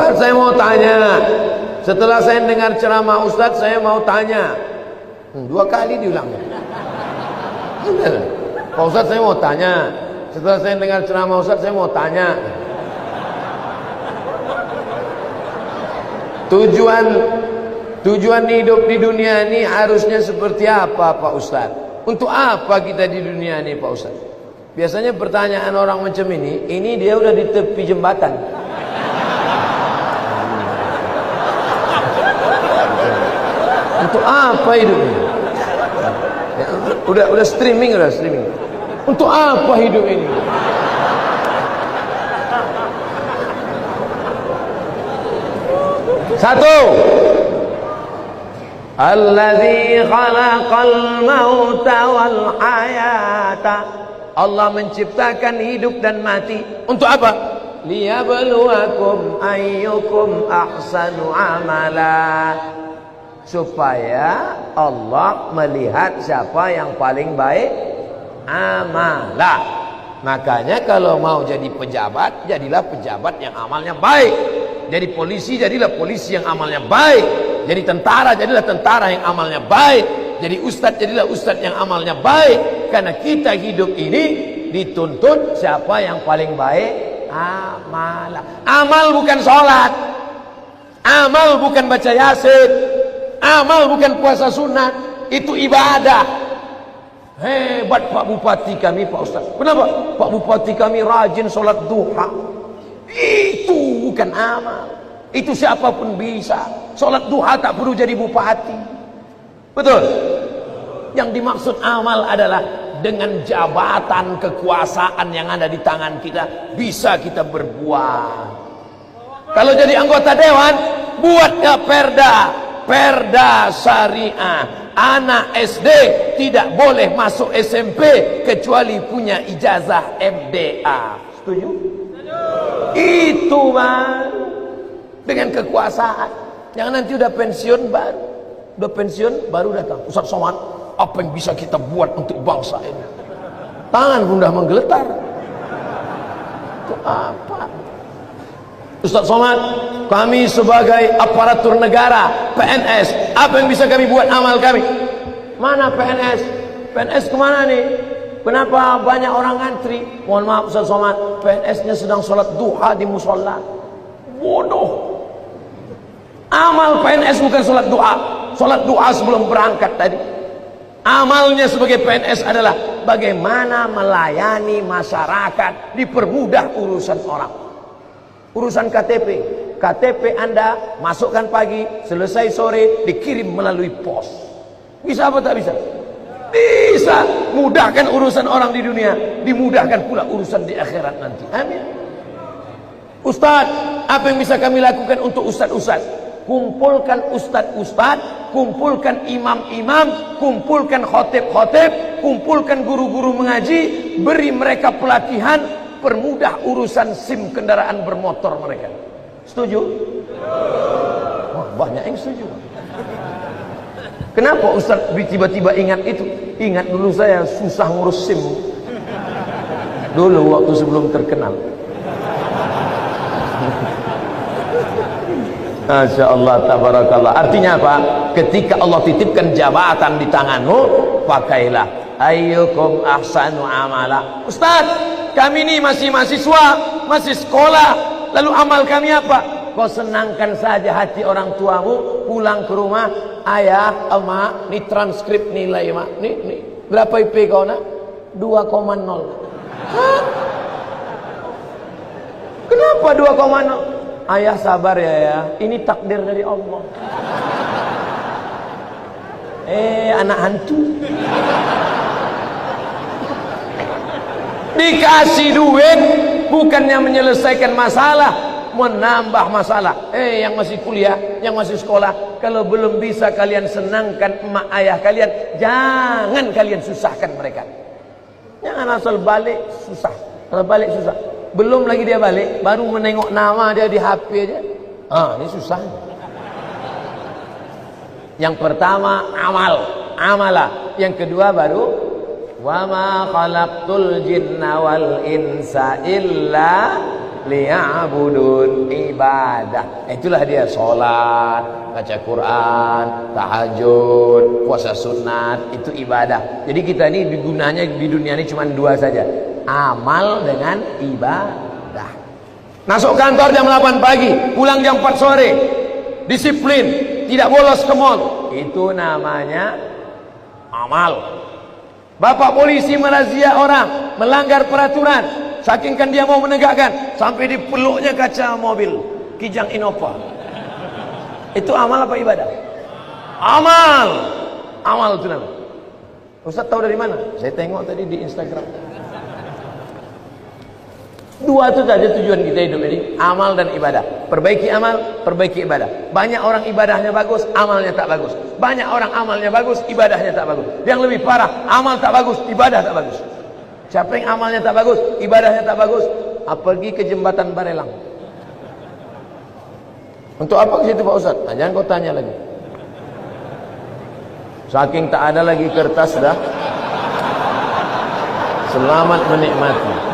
Ustaz, saya mau tanya. Setelah saya dengar ceramah Ustaz, saya mau tanya. 2 kali diulangnya. Pak Ustaz, saya mau tanya. Setelah saya dengar ceramah Ustaz, saya mau tanya. Tujuan hidup di dunia ini harusnya seperti apa, Pak Ustaz? Untuk apa kita di dunia ini, Pak Ustaz? Biasanya pertanyaan orang macam ini dia udah di tepi jembatan. Untuk apa hidup ini? Ya, udah streaming. Untuk apa hidup ini? Satu, Alladzi khalaqal mauta wal hayata. Allah menciptakan hidup dan mati. Untuk apa? Liyabluwakum ayyukum ahsanu amala. Supaya Allah melihat siapa yang paling baik amala. Makanya kalau mau jadi pejabat, jadilah pejabat yang amalnya baik. Jadi polisi, jadilah polisi yang amalnya baik. Jadi tentara, jadilah tentara yang amalnya baik. Jadi ustadz, jadilah ustadz yang amalnya baik. Karena kita hidup ini dituntut siapa yang paling baik amalan. Amal bukan sholat, amal bukan baca yasin, amal bukan puasa sunat. Itu ibadah. Hebat Pak Bupati kami, Pak Ustadz. Kenapa? Pak Bupati kami rajin sholat duha. Itu bukan amal. Itu siapapun bisa. Sholat duha tak perlu jadi bupati. Betul? Yang dimaksud amal adalah dengan jabatan kekuasaan yang ada di tangan kita, bisa kita berbuat. Kalau jadi anggota dewan, buatnya perda syariah. Anak SD tidak boleh masuk SMP kecuali punya ijazah MDA. Setuju? Itu Bang. Dengan kekuasaan. Jangan nanti udah pensiun baru datang. Ustaz Somad, apa yang bisa kita buat untuk bangsa ini? Tangan pun udah menggeletar. Itu apa? Ustaz Somad, kami sebagai aparatur negara, PNS, apa yang bisa kami buat amal kami? Mana PNS? PNS kemana nih? Kenapa banyak orang ngantri? Mohon maaf Ustaz Somad, PNS-nya sedang sholat duha di musola. Bodoh. Amal PNS bukan sholat duha. Sholat duha sebelum berangkat tadi. Amalnya sebagai PNS adalah bagaimana melayani masyarakat, dipermudah urusan orang. Urusan KTP Anda masukkan pagi, selesai sore, dikirim melalui pos. Bisa apa tak bisa? Bisa. Mudahkan urusan orang di dunia, dimudahkan pula urusan di akhirat nanti. Amin. Ustaz, apa yang bisa kami lakukan untuk ustaz-ustaz? Kumpulkan ustaz-ustaz, kumpulkan imam-imam, kumpulkan khotib-khotib, kumpulkan guru-guru mengaji, beri mereka pelatihan, permudah urusan SIM kendaraan bermotor mereka. Setuju? Wah, banyak yang setuju. Kenapa Ustaz tiba-tiba ingat itu? Ingat dulu saya susah ngurus SIM dulu waktu sebelum terkenal. Masya Allah, tabarakallah. Artinya apa? Ketika Allah titipkan jabatan di tanganmu, pakailah. Ayyukum ahsanu amala. Ustaz, kami ini masih mahasiswa, masih sekolah, lalu amal kami apa? Kau senangkan saja hati orang tuamu, pulang ke rumah, ayah, emak, ini transkrip nilai emak, nih, berapa IP kau nak? 2,0. Hah? Kenapa 2,0? Ayah sabar ya, ini takdir dari Allah. Anak hantu. Dikasih duit bukannya menyelesaikan masalah, menambah masalah. Yang masih kuliah, yang masih sekolah, kalau belum bisa kalian senangkan emak ayah kalian, jangan kalian susahkan mereka. Jangan asal balik susah. Kalau balik susah, belum lagi dia balik, baru menengok nama dia di HP aja. Ini susah. Yang pertama amalah. Yang kedua baru wa ma khalaqtul jinna wal insa illa liya'budun, ibadah. Itulah dia sholat, baca Quran, tahajud, puasa sunat, itu ibadah. Jadi kita ini gunanya di dunia ini cuma dua saja, amal dengan ibadah. Masuk kantor jam 8 pagi, pulang jam 4 sore, disiplin, tidak bolos ke mall, itu namanya amal. Bapak polisi merazia orang melanggar peraturan, saking kan dia mau menegakkan, sampai dipeluknya kaca mobil Kijang Innova. Itu amal apa ibadah? Amal. Amal itu namanya. Ustaz tahu dari mana? Saya tengok tadi di Instagram. Dua itu saja tujuan kita hidup ini, amal dan ibadah. Perbaiki amal, perbaiki ibadah. Banyak orang ibadahnya bagus, amalnya tak bagus. Banyak orang amalnya bagus, ibadahnya tak bagus. Yang lebih parah, amal tak bagus, ibadah tak bagus. Siapa yang amalnya tak bagus, ibadahnya tak bagus, pergi ke jembatan Barelang. Untuk apa ke situ Pak Ustaz? Nah, jangan kau tanya lagi. Saking tak ada lagi kertas dah. Selamat menikmati.